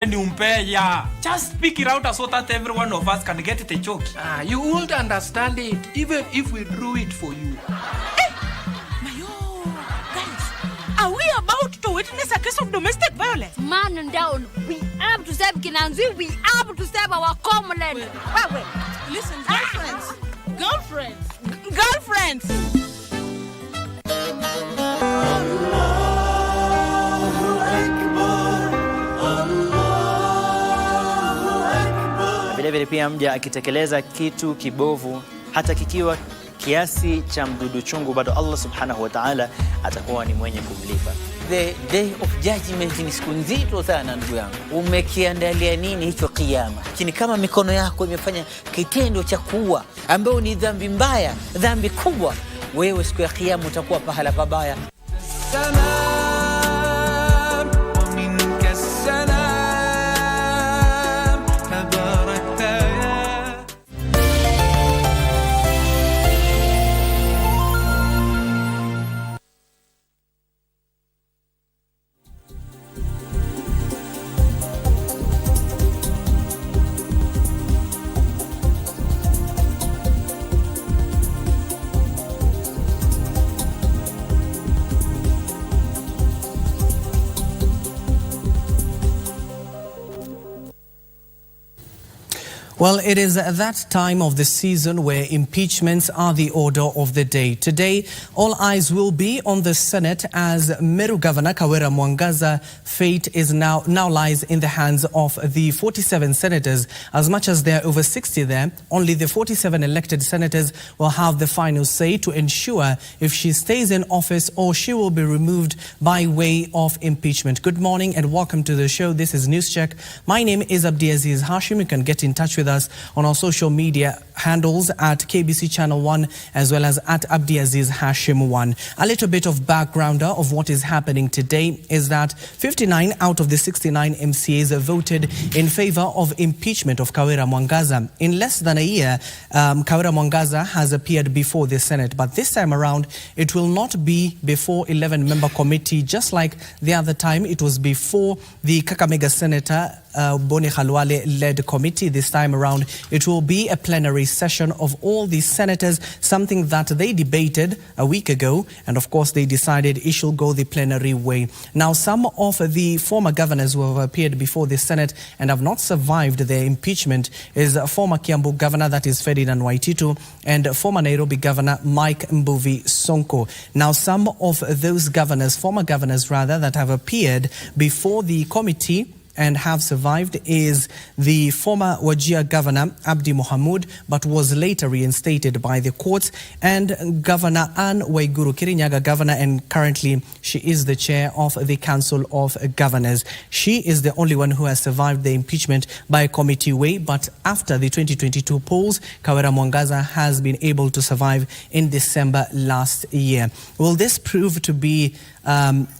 Just speak it out so that every one of us can get the joke. You won't understand it, even if we drew it for you. Hey! Mayo, guys, are we about to witness a case of domestic violence? Man and down, we have to save Kinanzi, we have to save our homeland. Wait. Listen, girlfriends. Vile pia mja akitekeleza kitu kibovu hata kikiwa kiasi cha mdudu chungu, bado Allah subhanahu wa ta'ala atakuwa ni mwenye kumlipa. The day of judgment ni siku nzito sana ndugu yangu. Umekiandalia nini hicho kiyama? Lakini kama mikono yako imefanya kitendo cha kuua, ambao ni dhambi mbaya, dhambi kubwa, wewe siku ya kiyama utakuwa pahala pabaya. Well, it is at that time of the season where impeachments are the order of the day. Today, all eyes will be on the Senate as Meru Governor Kawira Mwangaza fate is now lies in the hands of the 47 senators. As much as there are over 60 there, only the 47 elected senators will have the final say to ensure if she stays in office or she will be removed by way of impeachment. Good morning and welcome to the show. This is News Check. My name is Abdiaziz Hashim. You can get in touch with us on our social media handles at KBC Channel 1 as well as at Abdiaziz Hashim 1. A little bit of backgrounder of what is happening today is that 59 out of the 69 MCAs voted in favor of impeachment of Kawira Mwangaza. In less than a year, Kawira Mwangaza has appeared before the Senate, but this time around it will not be before 11-member committee, just like the other time it was before the Kakamega Senator Boni Khalwale-led committee. This time around, it will be a plenary session of all the senators, something that they debated a week ago, and of course they decided it should go the plenary way. Now, some of the former governors who have appeared before the Senate and have not survived their impeachment is former Kiambu Governor, that is Ferdinand Waititu, and former Nairobi Governor Mike Mbuvi Sonko. Now, some of those governors, former governors rather, that have appeared before the committee and have survived is the former Wajir Governor Abdi Mohamud, but was later reinstated by the courts, and Governor Anne Waiguru Kirinyaga Governor, and currently she is the chair of the Council of Governors. She is the only one who has survived the impeachment by a committee way, but after the 2022 polls, Kawira Mwangaza has been able to survive in December last year. Will this prove to be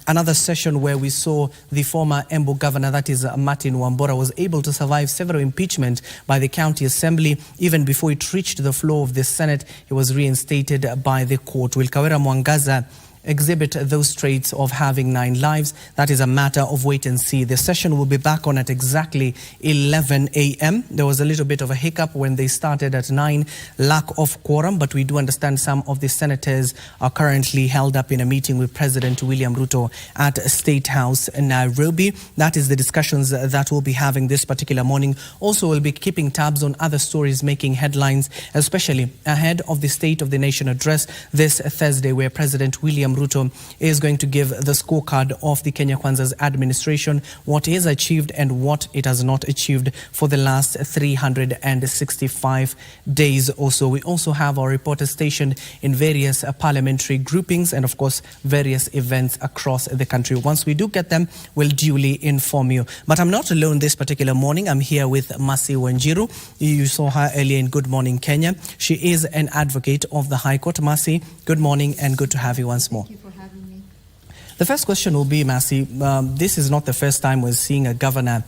another session where we saw the former Embu governor, that is Martin Wambora, was able to survive several impeachments by the county assembly? Even before it reached the floor of the Senate, he was reinstated by the court. Will Kawira Mwangaza exhibit those traits of having 9 lives? That is a matter of wait and see. The session will be back on at exactly 11 a.m. There was a little bit of a hiccup when they started at 9, lack of quorum, but we do understand some of the senators are currently held up in a meeting with President William Ruto at State House in Nairobi. That is the discussions that we'll be having this particular morning. Also, we'll be keeping tabs on other stories making headlines, especially ahead of the State of the Nation address this Thursday, where President William Ruto is going to give the scorecard of the Kenya Kwanza's administration, what is achieved and what it has not achieved for the last 365 days or so. We also have our reporters stationed in various parliamentary groupings and, of course, various events across the country. Once we do get them, we'll duly inform you. But I'm not alone this particular morning. I'm here with Mercy Wanjiru. You saw her earlier in Good Morning Kenya. She is an advocate of the High Court. Mercy, good morning and good to have you once more. Thank you for having me. The first question will be, Mercy, this is not the first time we're seeing a governor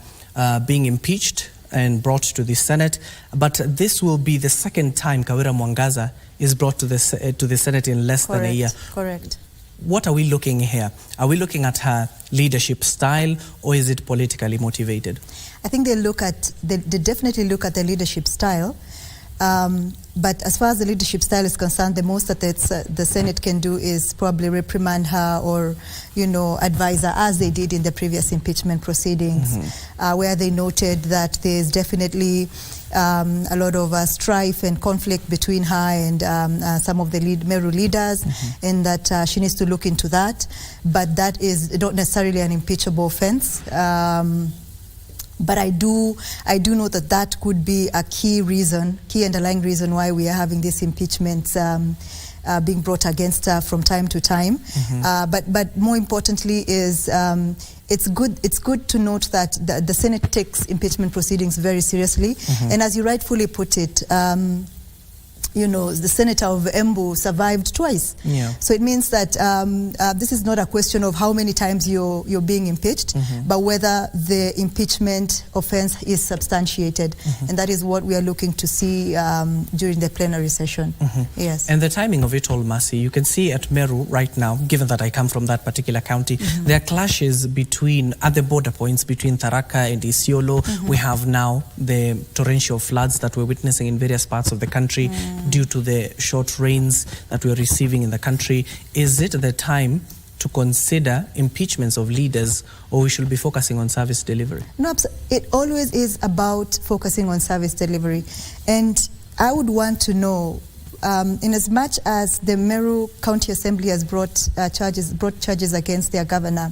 being impeached and brought to the Senate, but this will be the second time Kawira Mwangaza is brought to the Senate in less than a year. Correct. what are we looking here? Are we looking at her leadership style, or is it politically motivated? I think they definitely look at the leadership style. But as far as the leadership style is concerned, the most that the Senate can do is probably reprimand her or, advise her, as they did in the previous impeachment proceedings, where they noted that there's definitely a lot of strife and conflict between her and some of the Meru leaders, and that she needs to look into that. But that is not necessarily an impeachable offense. But I do know that could be a key underlying reason why we are having these impeachments being brought against her from time to time. But more importantly is it's good to note that the Senate takes impeachment proceedings very seriously. And as you rightfully put it, the senator of Embu survived twice. Yeah. So it means that this is not a question of how many times you're being impeached, but whether the impeachment offense is substantiated. And that is what we are looking to see during the plenary session. Yes. And the timing of it all, Mercy, you can see at Meru right now, given that I come from that particular county, there are clashes at the border points between Tharaka and Isiolo. We have now the torrential floods that we're witnessing in various parts of the country due to the short rains that we're receiving in the country. Is it the time to consider impeachments of leaders, or we should be focusing on service delivery? No, it always is about focusing on service delivery. And I would want to know, in as much as the Meru County Assembly has brought charges against their governor,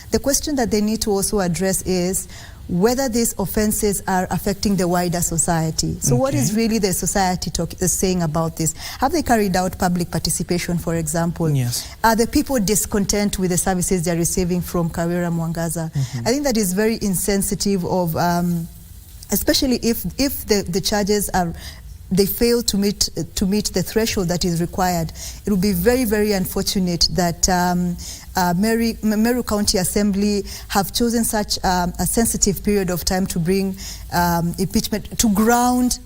the question that they need to also address is whether these offenses are affecting the wider society. So what is really the society saying about this? Have they carried out public participation, for example? Yes. Are the people discontent with the services they're receiving from Kawira Mwangaza? I think that is very insensitive of, especially if the charges they fail to meet the threshold that is required. It will be very, very unfortunate that Meru County Assembly have chosen such a sensitive period of time to bring impeachment to ground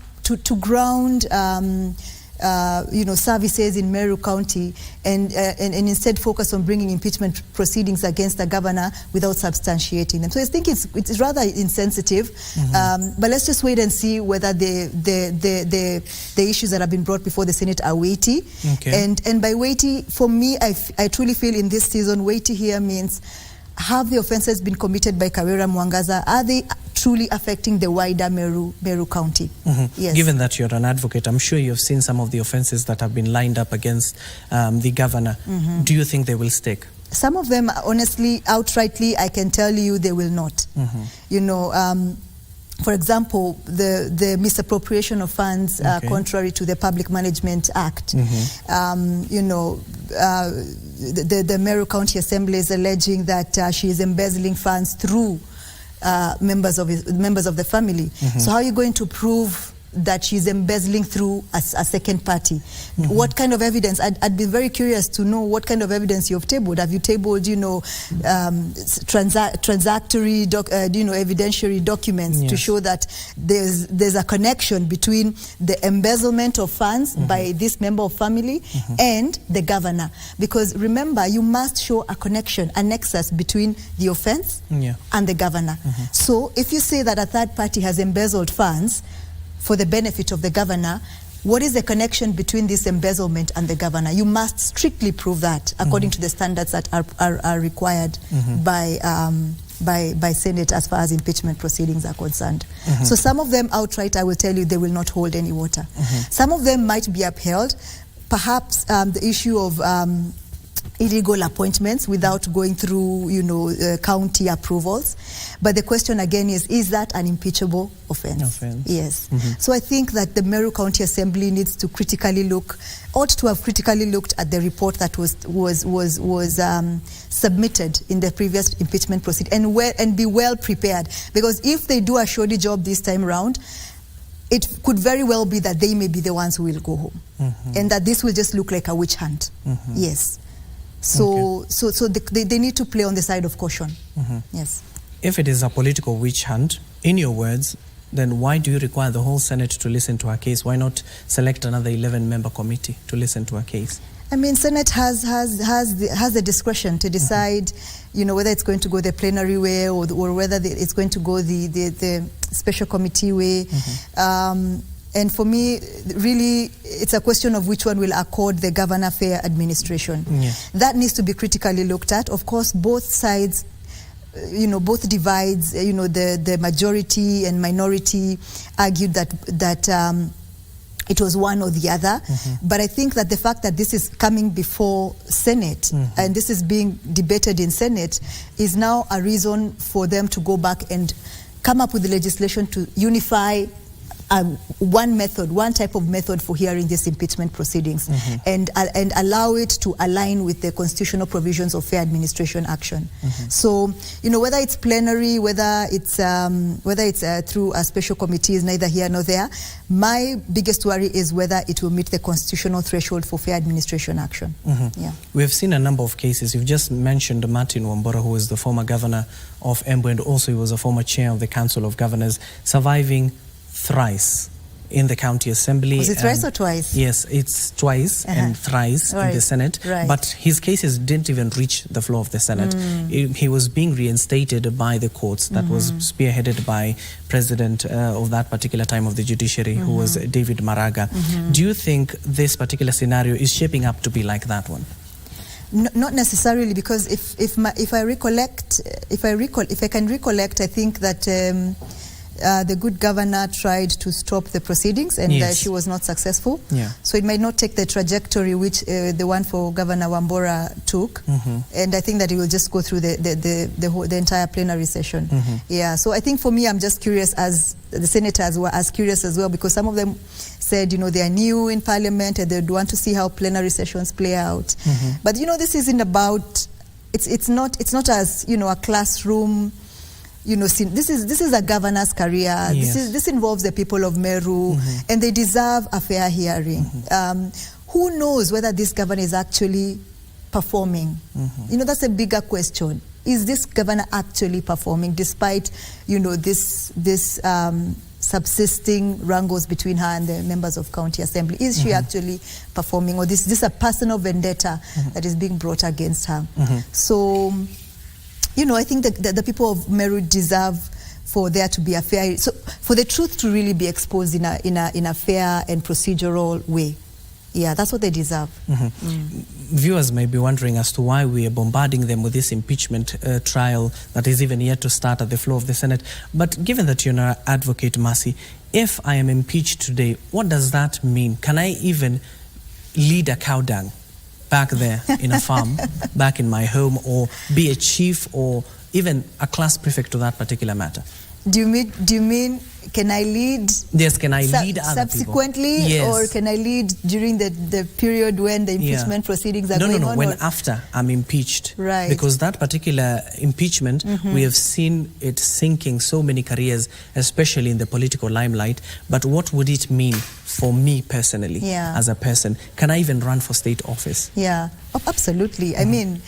services in Meru County, and instead focus on bringing impeachment proceedings against the governor without substantiating them. So I think it's rather insensitive. But let's just wait and see whether the issues that have been brought before the Senate are weighty. And by weighty, for me, I truly feel in this season, weighty here means, have the offenses been committed by Kawira Mwangaza? Are they truly affecting the wider Meru County? Yes. Given that you're an advocate, I'm sure you've seen some of the offenses that have been lined up against the governor. Do you think they will stick? Some of them, honestly, outrightly, I can tell you they will not. For example, the misappropriation of funds contrary to the Public Management Act. The Meru County Assembly is alleging that she is embezzling funds through members of the family. So how are you going to prove that she's embezzling through a second party? What kind of evidence? I'd be very curious to know what kind of evidence you've tabled. Have you tabled, transactory, evidentiary documents to show that there's a connection between the embezzlement of funds by this member of family and the governor? Because remember, you must show a connection, a nexus between the offense and the governor. So if you say that a third party has embezzled funds for the benefit of the governor, what is the connection between this embezzlement and the governor? You must strictly prove that according to the standards that are required by Senate as far as impeachment proceedings are concerned. So some of them outright, I will tell you, they will not hold any water. Some of them might be upheld. Perhaps the issue of illegal appointments without going through, county approvals. But the question again is that an impeachable offense? Yes. So I think that the Meru County Assembly ought to have critically looked at the report that was submitted in the previous impeachment proceeding and be well prepared. Because if they do a shoddy job this time around, it could very well be that they may be the ones who will go home, and that this will just look like a witch hunt. Yes. So they need to play on the side of caution. Yes. If it is a political witch hunt, in your words, then why do you require the whole Senate to listen to her case? Why not select another 11-member committee to listen to her case? I mean, Senate has the discretion to decide, you know, whether it's going to go the plenary way or whether it's going to go the special committee way. And for me, really, it's a question of which one will accord the governor fair administration. That needs to be critically looked at. Of course, both sides, you know, both divides, you know, the majority and minority argued that it was one or the other. But I think that the fact that this is coming before Senate and this is being debated in Senate is now a reason for them to go back and come up with legislation to unify one type of method for hearing these impeachment proceedings and allow it to align with the constitutional provisions of fair administration action. So, you know, whether it's plenary, whether it's through a special committee is neither here nor there. My biggest worry is whether it will meet the constitutional threshold for fair administration action. Yeah. We have seen a number of cases. You've just mentioned Martin Wambora, who was the former governor of Embu, and also he was a former chair of the Council of Governors, surviving thrice in the county assembly. Was it thrice or twice? Yes, it's twice and thrice in the Senate. But his cases didn't even reach the floor of the Senate. He was being reinstated by the courts. That was spearheaded by President of that particular time of the judiciary, who was David Maraga. Do you think this particular scenario is shaping up to be like that one? Not necessarily, because if I can recollect, I think that the good governor tried to stop the proceedings and she was not successful. So it might not take the trajectory which the one for Governor Wambora took. And I think that it will just go through the entire plenary session. Yeah. So I think for me, I'm just curious, as the senators were as curious as well, because some of them said, you know, they are new in parliament and they'd want to see how plenary sessions play out. But, you know, this isn't about, it's not as, you know, a classroom. You know, this is a governor's career. This involves the people of Meru, and they deserve a fair hearing. Who knows whether this governor is actually performing? You know, that's a bigger question. Is this governor actually performing, despite, you know, this subsisting wrangles between her and the members of county assembly? Is she actually performing, or this a personal vendetta that is being brought against her? So, you know, I think that the people of Meru deserve for there to be a fair, so for the truth to really be exposed in a fair and procedural way. Yeah, that's what they deserve. Viewers may be wondering as to why we are bombarding them with this impeachment trial that is even yet to start at the floor of the Senate. But given that you're an advocate, Mercy, if I am impeached today, what does that mean? Can I even lead a cow dung back there in a farm, back in my home, or be a chief or even a class prefect to that particular matter? Do you mean can I lead? Yes, can I lead other subsequently, people? Yes. Or can I lead during the period when the impeachment proceedings are going on? No, when after I'm impeached. Right. Because that particular impeachment, we have seen it sinking so many careers, especially in the political limelight. But what would it mean for me personally, as a person? Can I even run for state office? Yeah, absolutely. I mean,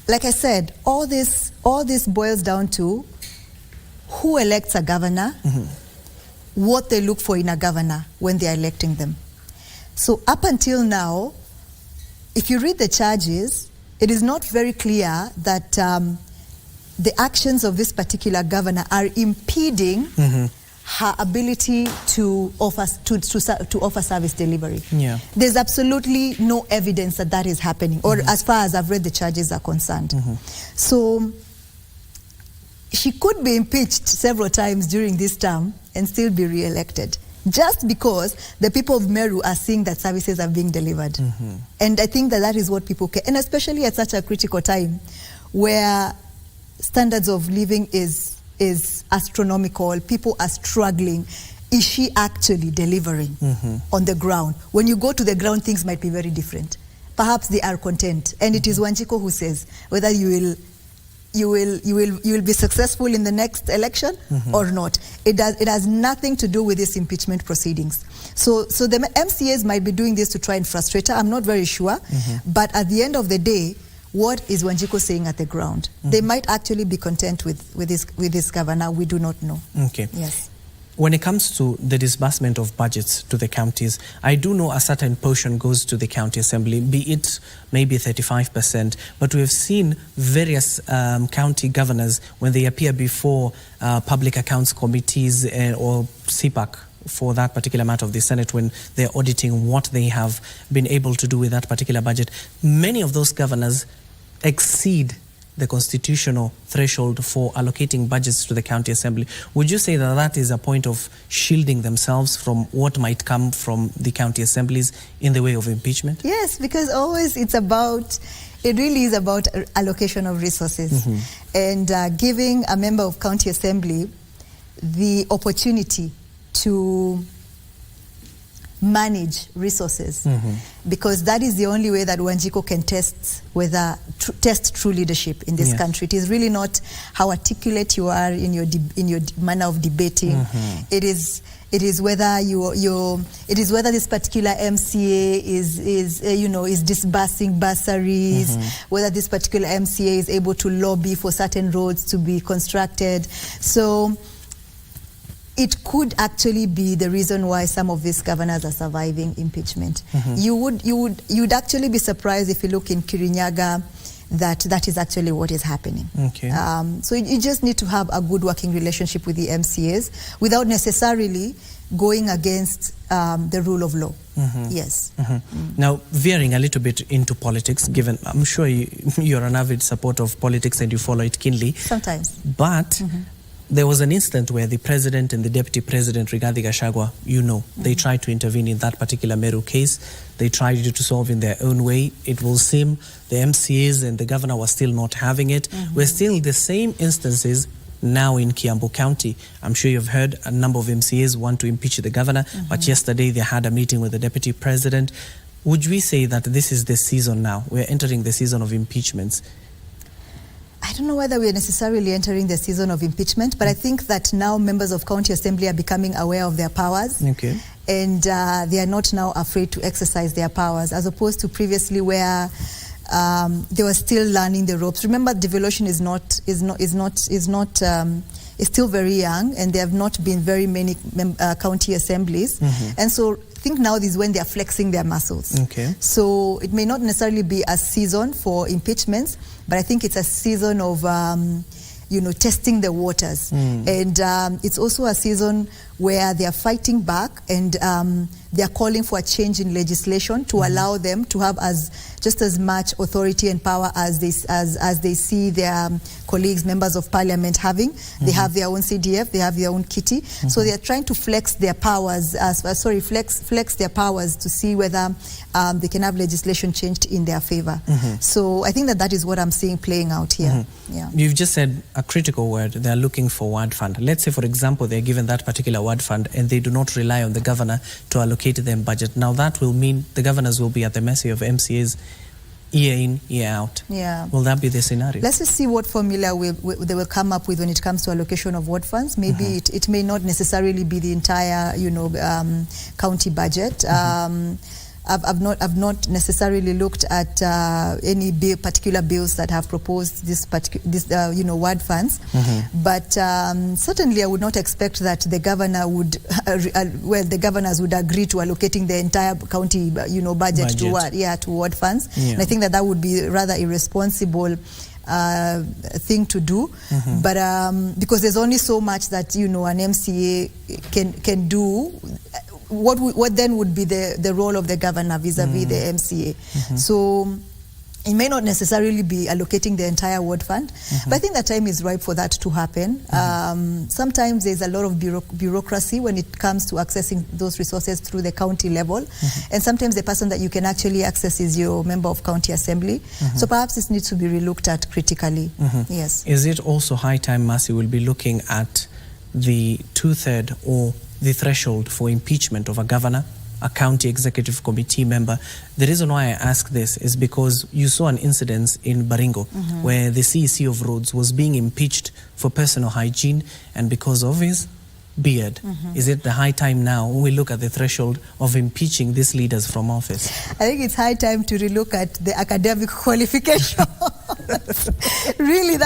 like I said, all this boils down to who elects a governor, what they look for in a governor when they are electing them. So up until now, if you read the charges, it is not very clear that the actions of this particular governor are impeding her ability to offer service delivery. There's absolutely no evidence that that is happening, or as far as I've read the charges are concerned. So she could be impeached several times during this term and still be re-elected, just because the people of Meru are seeing that services are being delivered. And I think that is what people care, and especially at such a critical time where standards of living is astronomical, people are struggling. Is she actually delivering on the ground? When you go to the ground, things might be very different. Perhaps they are content, and it is Wanjiku who says whether you will be successful in the next election or not. It has nothing to do with these impeachment proceedings. So the MCAs might be doing this to try and frustrate her. I'm not very sure. But at the end of the day, what is Wanjiku saying at the ground? They might actually be content with this governor. We do not know. Okay. Yes. when it comes to the disbursement of budgets to the counties, I do know a certain portion goes to the county assembly, be it maybe 35%, but we have seen various county governors, when they appear before public accounts committees or CPAC, for that particular matter of the Senate, when they're auditing what they have been able to do with that particular budget, many of those governors exceed the constitutional threshold for allocating budgets to the county assembly. Would you say that that is a point of shielding themselves from what might come from the county assemblies in the way of impeachment? Yes, because always it really is about allocation of resources and giving a member of county assembly the opportunity to manage resources, because that is the only way that Wanjiku can test true leadership in this country. It is really not how articulate you are in your manner of debating. It is whether whether this particular MCA is disbursing bursaries, whether this particular MCA is able to lobby for certain roads to be constructed. So it could actually be the reason why some of these governors are surviving impeachment. You'd actually be surprised if you look in Kirinyaga that is actually what is happening. Okay. So you just need to have a good working relationship with the MCAs without necessarily going against the rule of law. Yes. Now, veering a little bit into politics, given I'm sure you're an avid supporter of politics and you follow it keenly. Sometimes. But there was an incident where the president and the deputy president, Rigathi Gachagua, they tried to intervene in that particular Meru case. They tried to solve in their own way. It will seem the MCAs and the governor were still not having it. We're still the same instances now in Kiambu County. I'm sure you've heard a number of MCAs want to impeach the governor, but yesterday they had a meeting with the deputy president. Would we say that this is the season now? We're entering the season of impeachments. I don't know whether we are necessarily entering the season of impeachment, but I think that now members of county assembly are becoming aware of their powers. Okay. And they are not now afraid to exercise their powers, as opposed to previously where they were still learning the ropes. Remember, devolution is still very young, and there have not been very many county assemblies. And so I think now is when they are flexing their muscles. Okay. So it may not necessarily be a season for impeachments, but I think it's a season of testing the waters. And it's also a season where they are fighting back, and they are calling for a change in legislation to allow them to have just as much authority and power as they see their colleagues, members of parliament, having. They have their own CDF, they have their own kitty. So they are trying to flex their powers, flex their powers to see whether they can have legislation changed in their favor. So I think that is what I'm seeing playing out here. Yeah. You've just said a critical word. They're looking for word fund. Let's say, for example, they're given that particular word fund and they do not rely on the governor to allocate them budget. Now that will mean the governors will be at the mercy of MCAs year in, year out. Yeah. Will that be the scenario? Let's just see what formula they will come up with when it comes to allocation of ward funds. Maybe it may not necessarily be the entire, county budget. I've not necessarily looked at any particular bills that have proposed this ward funds, but certainly I would not expect that the governor would, the governors would agree to allocating the entire county, budget to ward funds. Yeah. And I think that would be rather irresponsible thing to do, but because there's only so much that an MCA can do. What then would be the role of the governor vis-a-vis the MCA? So it may not necessarily be allocating the entire ward fund, but I think the time is ripe for that to happen. Sometimes there's a lot of bureaucracy when it comes to accessing those resources through the county level, and sometimes the person that you can actually access is your member of county assembly. So perhaps this needs to be relooked at critically. Yes. Is it also high time, Mercy, will be looking at the 2/3 or the threshold for impeachment of a governor, a county executive committee member? The reason why I ask this is because you saw an incident in Baringo where the CEC of roads was being impeached for personal hygiene and because of his beard. Is it the high time now when we look at the threshold of impeaching these leaders from office? I think it's high time to relook at the academic qualification. Really,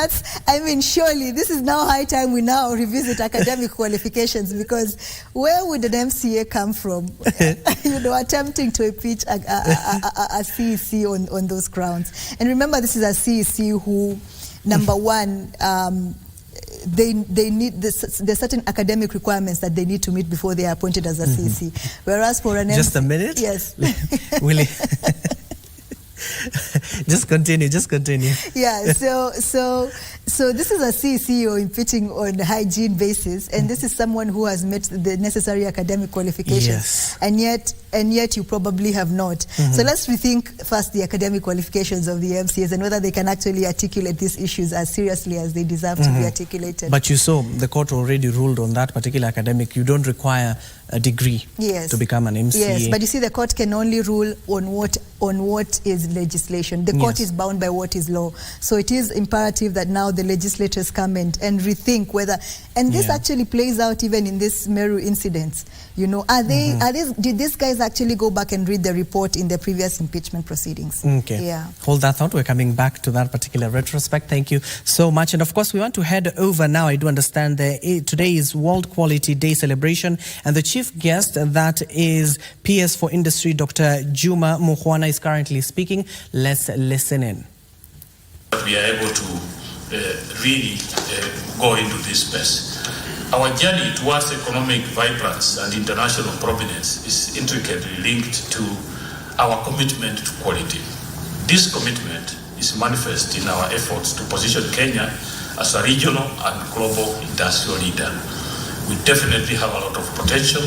surely this is now high time we now revisit academic qualifications, because where would an MCA come from? Attempting to impeach a CEC on those grounds. And remember, this is a CEC who, number one, they need there's certain academic requirements that they need to meet before they are appointed as a CEC. Whereas for an just a minute. Yes. Willie. Just continue. Yeah, so this is a CEO impeaching on a hygiene basis, and this is someone who has met the necessary academic qualifications. Yes. And yet you probably have not. So let's rethink first the academic qualifications of the MCAs and whether they can actually articulate these issues as seriously as they deserve to be articulated. But you saw the court already ruled on that particular academic. You don't require a degree to become an MCA. Yes, but you see, the court can only rule on what is legislation. The court is bound by what is law. So it is imperative that now the legislators come and rethink whether, and this actually plays out even in this Meru incidents. Did these guys actually go back and read the report in the previous impeachment proceedings? Okay. Yeah. Hold that thought. We're coming back to that particular retrospect. Thank you so much. And of course, we want to head over now. I do understand that today is World Quality Day celebration, and the chief guest, that is PS for Industry, Dr. Juma Mukhwana, is currently speaking. Let's listen in. We are able to really go into this space. Our journey towards economic vibrance and international prominence is intricately linked to our commitment to quality. This commitment is manifest in our efforts to position Kenya as a regional and global industrial leader. We definitely have a lot of potential.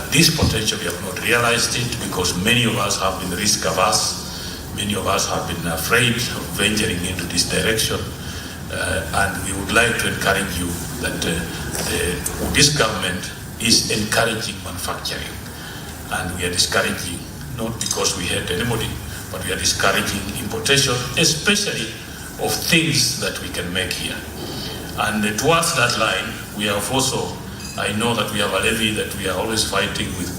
This potential, we have not realized it because many of us have been risk averse. Many of us have been afraid of venturing into this direction. And we would like to encourage you that this government is encouraging manufacturing. And we are discouraging, not because we hate anybody, but we are discouraging importation, especially of things that we can make here. And towards that line, we have also, I know that we have a levy that we are always fighting with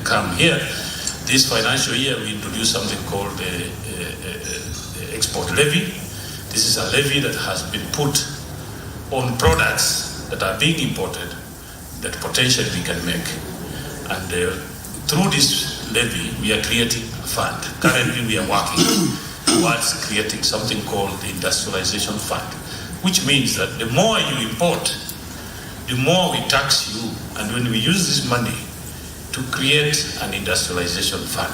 come here. This financial year, we introduced something called the export levy. This is a levy that has been put on products that are being imported that potentially we can make. And through this levy, we are creating a fund. Currently, we are working towards creating something called the industrialization fund, which means that the more you import, the more we tax you, and when we use this money to create an industrialization fund.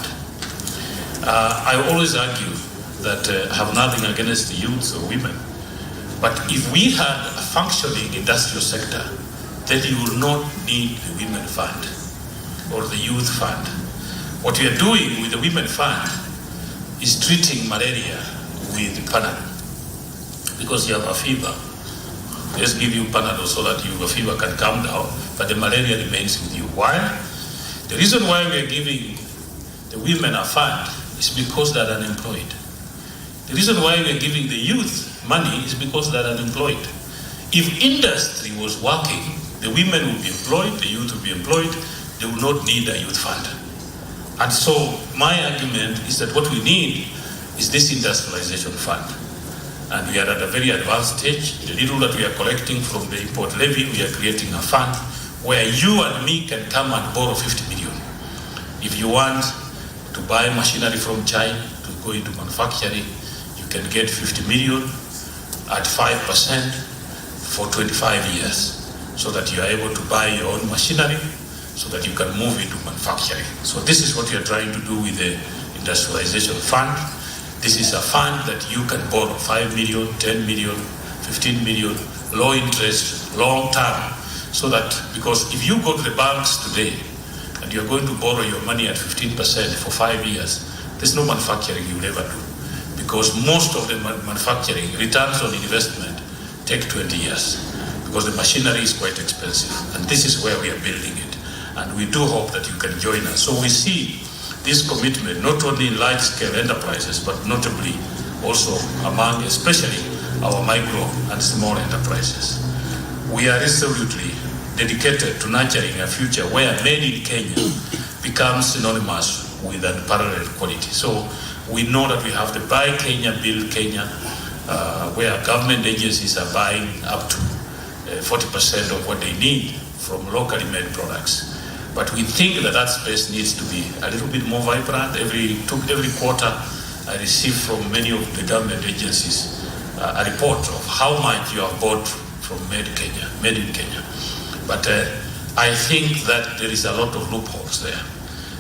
I always argue that I have nothing against the youths or women, but if we had a functioning industrial sector, then you will not need the women fund or the youth fund. What we are doing with the women fund is treating malaria with Panadol, because you have a fever. Just give you Panadol so that your fever can calm down, but the malaria remains with you. Why? The reason why we are giving the women a fund is because they are unemployed. The reason why we are giving the youth money is because they are unemployed. If industry was working, the women would be employed, the youth would be employed, they would not need a youth fund. And so my argument is that what we need is this industrialization fund. And we are at a very advanced stage. The little that we are collecting from the import levy, we are creating a fund where you and me can come and borrow 50 million. If you want to buy machinery from China to go into manufacturing, you can get 50 million at 5% for 25 years, so that you are able to buy your own machinery, so that you can move into manufacturing. So this is what we are trying to do with the industrialization fund. This is a fund that you can borrow 5 million, 10 million, 15 million, low interest, long term, so that, because if you go to the banks today and you're going to borrow your money at 15% for 5 years, there's no manufacturing you'll ever do, because most of the manufacturing returns on investment take 20 years, because the machinery is quite expensive, and this is where we are building it, and we do hope that you can join us. So we see this commitment not only in large-scale enterprises, but notably also among especially our micro and small enterprises. We are resolutely dedicated to nurturing a future where made in Kenya becomes synonymous with unparalleled quality. So we know that we have to buy Kenya, build Kenya, where government agencies are buying up to 40% of what they need from locally made products. But we think that space needs to be a little bit more vibrant. Every quarter, I receive from many of the government agencies a report of how much you have bought from made in Kenya. But I think that there is a lot of loopholes there.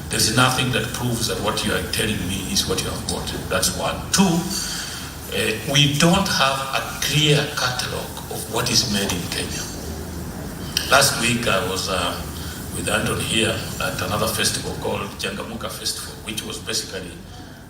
There is nothing that proves that what you are telling me is what you have bought. That's one. Two, we don't have a clear catalogue of what is made in Kenya. Last week I was with Anton here at another festival called Jangamuka Festival, which was basically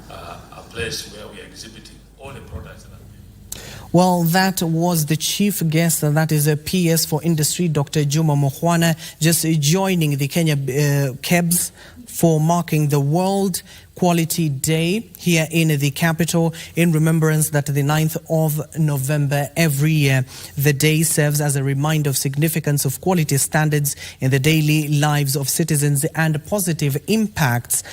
a place where we are exhibiting all the products that are made. Well, that was the chief guest, and that is a PS for Industry, Dr. Juma Mohwana, just joining the Kenya KEBS for marking the World Quality Day here in the capital, in remembrance that the 9th of November every year, the day serves as a reminder of significance of quality standards in the daily lives of citizens and positive impacts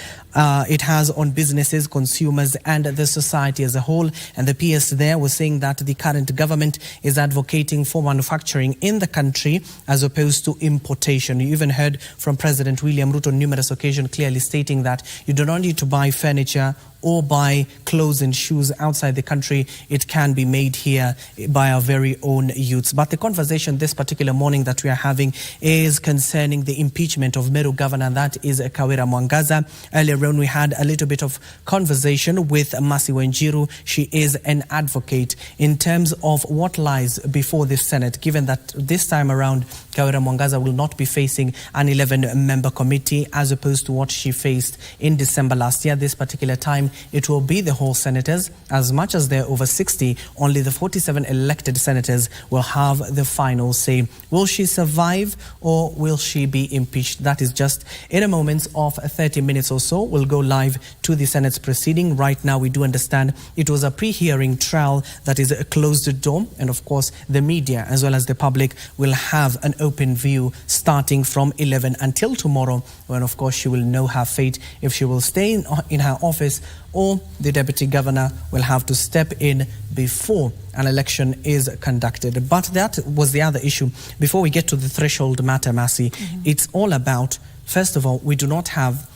it has on businesses, consumers and the society as a whole. And the PS there was saying that the current government is advocating for manufacturing in the country as opposed to importation. You even heard from President William Ruto on numerous occasions clearly stating that you do not need to buy furniture or buy clothes and shoes outside the country. It can be made here by our very own youths. But the conversation this particular morning that we are having is concerning the impeachment of Meru Governor, that is Kawira Mwangaza. Earlier on we had a little bit of conversation with Mercy Wanjiru. She is an advocate in terms of what lies before the Senate, given that this time around Kawira Mwangaza will not be facing an 11-member committee as opposed to what she faced in December last year. This particular time it will be the whole senators. As much as there are over 60, only the 47 elected senators will have the final say. Will she survive or will she be impeached? That is just in a moment of 30 minutes or so. We'll go live to the Senate's proceeding. Right now we do understand it was a pre-hearing trial that is a closed door, and of course the media as well as the public will have an open view starting from 11 until tomorrow, when of course she will know her fate, if she will stay in her office or the deputy governor will have to step in before an election is conducted. But that was the other issue. Before we get to the threshold matter, Mercy, it's all about, first of all, we do not have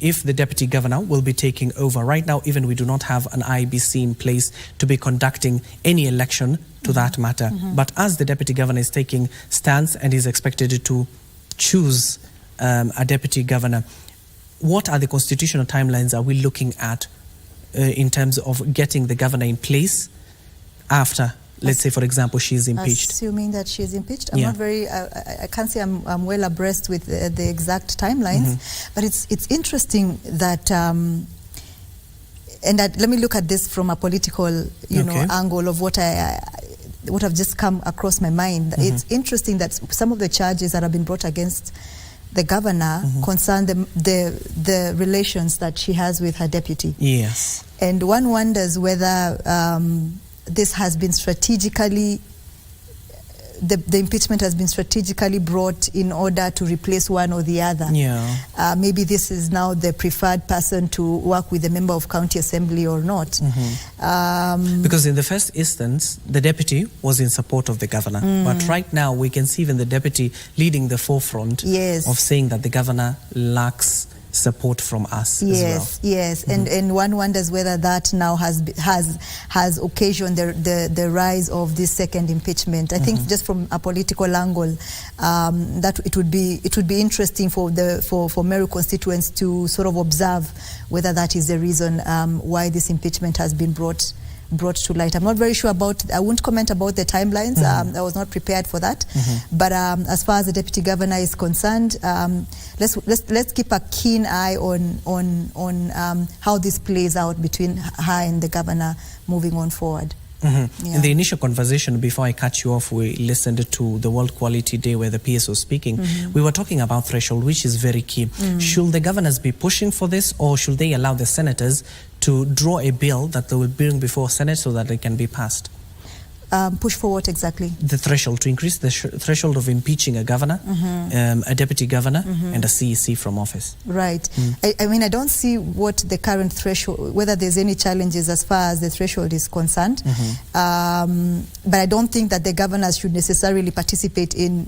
if the deputy governor will be taking over. Right now, even we do not have an IBC in place to be conducting any election to that matter. But as the deputy governor is taking stance and is expected to choose a deputy governor, what are the constitutional timelines are we looking at in terms of getting the governor in place after, let's say, for example, she's impeached? Assuming that she's impeached, I'm not very, I can't say I'm well abreast with the exact timelines, but it's interesting that, and that, let me look at this from a political, know, angle of what have just come across my mind. It's interesting that some of the charges that have been brought against the governor concern the relations that she has with her deputy. Yes. And one wonders whether this has been strategically, the impeachment has been strategically brought in order to replace one or the other. Yeah. Maybe this is now the preferred person to work with a member of county assembly or not. Because in the first instance, the deputy was in support of the governor. But right now, we can see even the deputy leading the forefront of saying that the governor lacks support from us as well. Yes, and one wonders whether that now has occasioned the rise of this second impeachment. I think just from a political angle, that it would be interesting for Meru constituents to sort of observe whether that is the reason why this impeachment has been brought to light. I'm not very sure about, I won't comment about the timelines. I was not prepared for that. But as far as the deputy governor is concerned, let's keep a keen eye on how this plays out between her and the governor moving on forward. In the initial conversation, before I cut you off, we listened to the World Quality Day where the PS was speaking. We were talking about threshold, which is very key. Should the governors be pushing for this, or should they allow the senators to draw a bill that they will bring before Senate so that it can be passed? Push for what exactly? The threshold, to increase the threshold of impeaching a governor, a deputy governor, and a CEC from office. Right. I mean, I don't see what the current threshold, whether there's any challenges as far as the threshold is concerned. But I don't think that the governors should necessarily participate in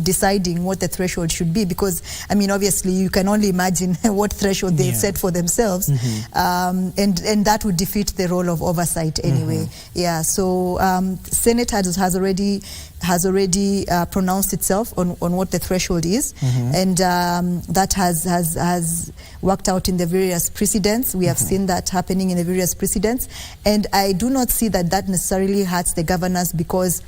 deciding what the threshold should be, because, I mean, obviously you can only imagine what threshold they've set for themselves, and that would defeat the role of oversight anyway. Yeah. So Senate has already pronounced itself on what the threshold is, and that has worked out in the various precedents. We have seen that happening in the various precedents, and I do not see that necessarily hurts the governors, because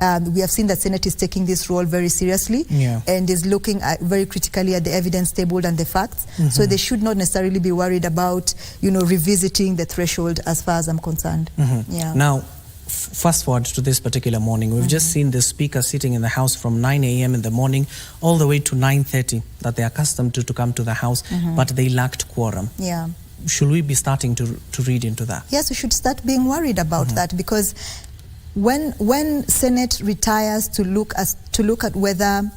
we have seen that Senate is taking this role very seriously and is looking very critically at the evidence tabled and the facts. So they should not necessarily be worried about, revisiting the threshold as far as I'm concerned. Yeah. Now, fast forward to this particular morning. We've just seen the speaker sitting in the house from 9 a.m. in the morning all the way to 9:30 that they're accustomed to come to the house, but they lacked quorum. Yeah. Should we be starting to read into that? Yes, we should start being worried about that, because when Senate retires to look at whether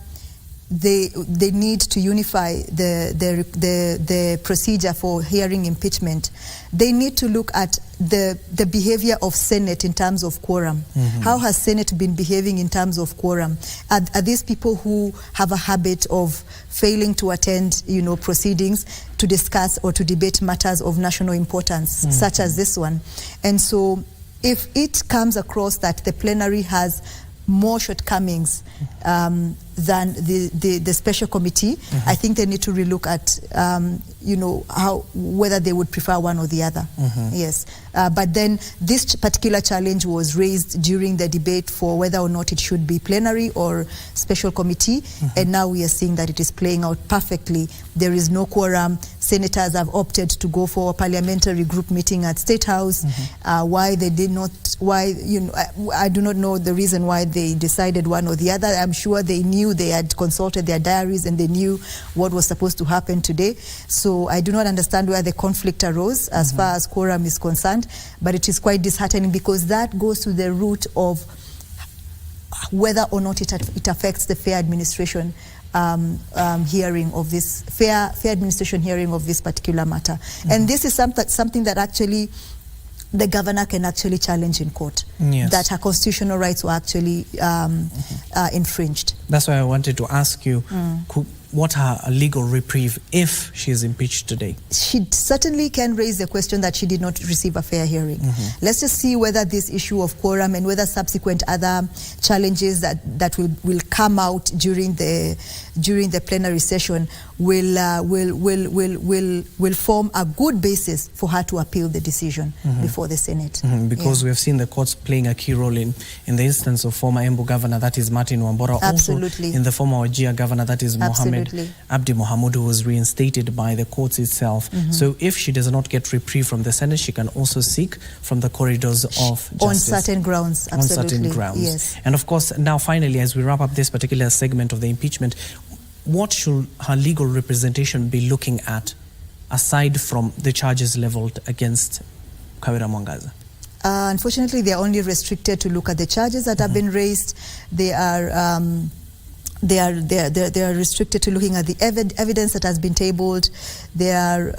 they need to unify the procedure for hearing impeachment, they need to look at the behavior of Senate in terms of quorum. How has Senate been behaving in terms of quorum? Are these people who have a habit of failing to attend, proceedings to discuss or to debate matters of national importance, such as this one? And so, if it comes across that the plenary has more shortcomings than the special committee, I think they need to relook at whether they would prefer one or the other. Yes, but then this particular challenge was raised during the debate for whether or not it should be plenary or special committee, and now we are seeing that it is playing out perfectly. There is no quorum. Senators have opted to go for a parliamentary group meeting at State House. Why they did not? Why I do not know the reason why they decided one or the other. I'm sure they knew, they had consulted their diaries and they knew what was supposed to happen today. So I do not understand where the conflict arose as far as quorum is concerned, but it is quite disheartening, because that goes to the root of whether or not it affects the fair administration hearing of this fair administration hearing of this particular matter. And this is something that actually the governor can actually challenge in court, that her constitutional rights were actually infringed. That's why I wanted to ask you, what her legal reprieve if she is impeached today? She certainly can raise the question that she did not receive a fair hearing. Let's just see whether this issue of quorum and whether subsequent other challenges that will come out during the plenary session will form a good basis for her to appeal the decision before the Senate. Because we have seen the courts playing a key role in the instance of former Embu governor, that is Martin Wambora. Absolutely. Also in the former Wajir governor, that is Mohammed Abdi Mohamud, who was reinstated by the courts itself. So if she does not get reprieve from the Senate, she can also seek from the corridors of justice. On certain grounds, absolutely. On certain grounds. Yes. And of course, now finally, as we wrap up this particular segment of the impeachment, what should her legal representation be looking at, aside from the charges leveled against Kawira Mwangaza? Unfortunately, they are only restricted to look at the charges that have been raised. They are restricted to looking at the evidence that has been tabled. They are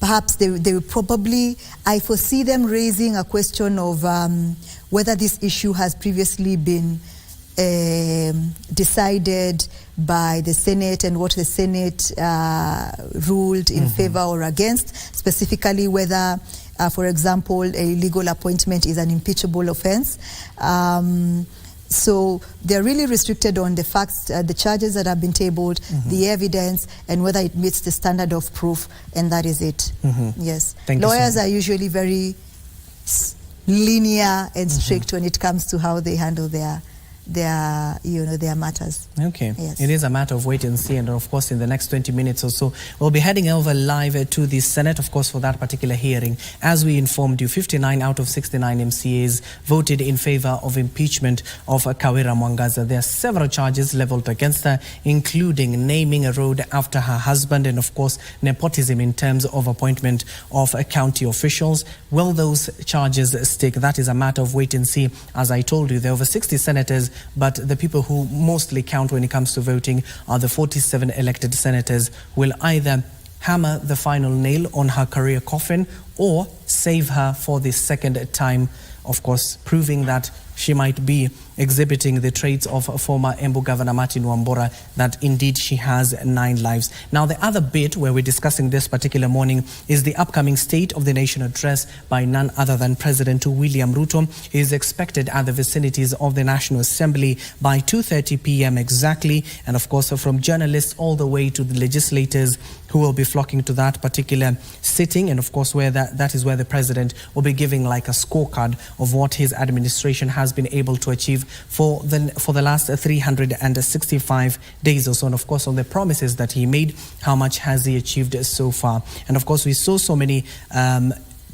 perhaps they will probably, I foresee them raising a question of whether this issue has previously been decided by the Senate and what the Senate ruled in favor or against, specifically whether, for example, a legal appointment is an impeachable offense. So they're really restricted on the facts, the charges that have been tabled, the evidence, and whether it meets the standard of proof, and that is it. Yes. Lawyers are usually very linear and strict when it comes to how they handle their their matters. Okay. Yes. It is a matter of wait and see, and of course in the next 20 minutes or so we'll be heading over live to the Senate, of course, for that particular hearing. As we informed you, 59 out of 69 MCAs voted in favor of impeachment of Kawira Mwangaza. There are several charges leveled against her, including naming a road after her husband and of course nepotism in terms of appointment of county officials. Will those charges stick? That is a matter of wait and see. As I told you, there are over 60 senators, but the people who mostly count when it comes to voting are the 47 elected senators who will either hammer the final nail on her career coffin or save her for the second time, of course, proving that she might be exhibiting the traits of former Embu Governor Martin Wambora, that indeed she has 9 lives. Now, the other bit where we're discussing this particular morning is the upcoming State of the Nation address by none other than President William Ruto. He is expected at the vicinities of the National Assembly by 2:30 p.m. exactly. And of course, from journalists all the way to the legislators who will be flocking to that particular sitting. And of course, where that is where the president will be giving like a scorecard of what his administration has been able to achieve for the last 365 days or so, and of course on the promises that he made, how much has he achieved so far. And of course we saw so many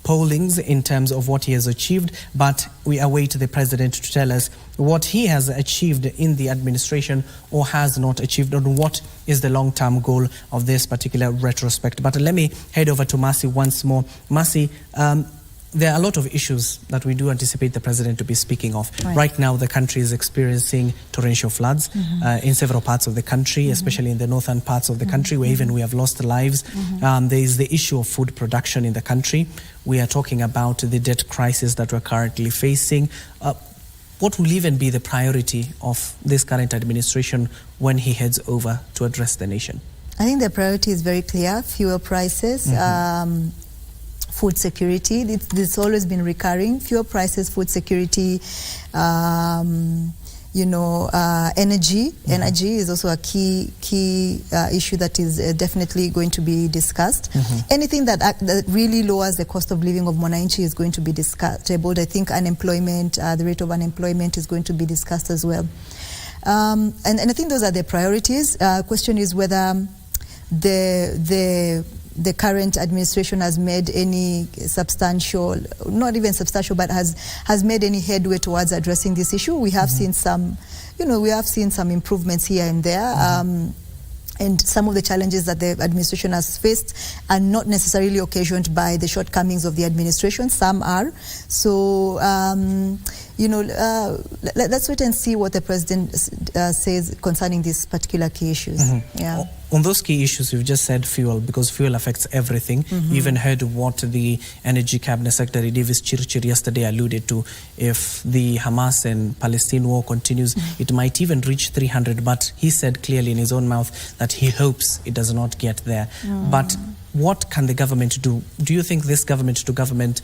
pollings in terms of what he has achieved, but we await the president to tell us what he has achieved in the administration or has not achieved, and what is the long-term goal of this particular retrospect. But let me head over to Mercy once more. Mercy, there are a lot of issues that we do anticipate the president to be speaking of. Right now, the country is experiencing torrential floods in several parts of the country, especially in the northern parts of the country, where even we have lost lives. There is the issue of food production in the country. We are talking about the debt crisis that we're currently facing. What will even be the priority of this current administration when he heads over to address the nation? I think the priority is very clear: fuel prices, food security. It's always been recurring. Fuel prices, food security, energy. Energy is also a key issue that is definitely going to be discussed. Anything that really lowers the cost of living of Mwananchi is going to be discussed. I think unemployment, the rate of unemployment is going to be discussed as well. And I think those are the priorities. Question is whether the current administration has made any substantial, not even substantial, but has made any headway towards addressing this issue. We have seen some, some improvements here and there. And some of the challenges that the administration has faced are not necessarily occasioned by the shortcomings of the administration. Some are. So, let's wait and see what the president says concerning these particular key issues. Yeah. On those key issues, you've just said fuel, because fuel affects everything. You even heard what the Energy Cabinet Secretary Davis Chirchir yesterday alluded to. If the Hamas and Palestine war continues, it might even reach 300. But he said clearly in his own mouth that he hopes it does not get there. But what can the government do? Do you think this government-to-government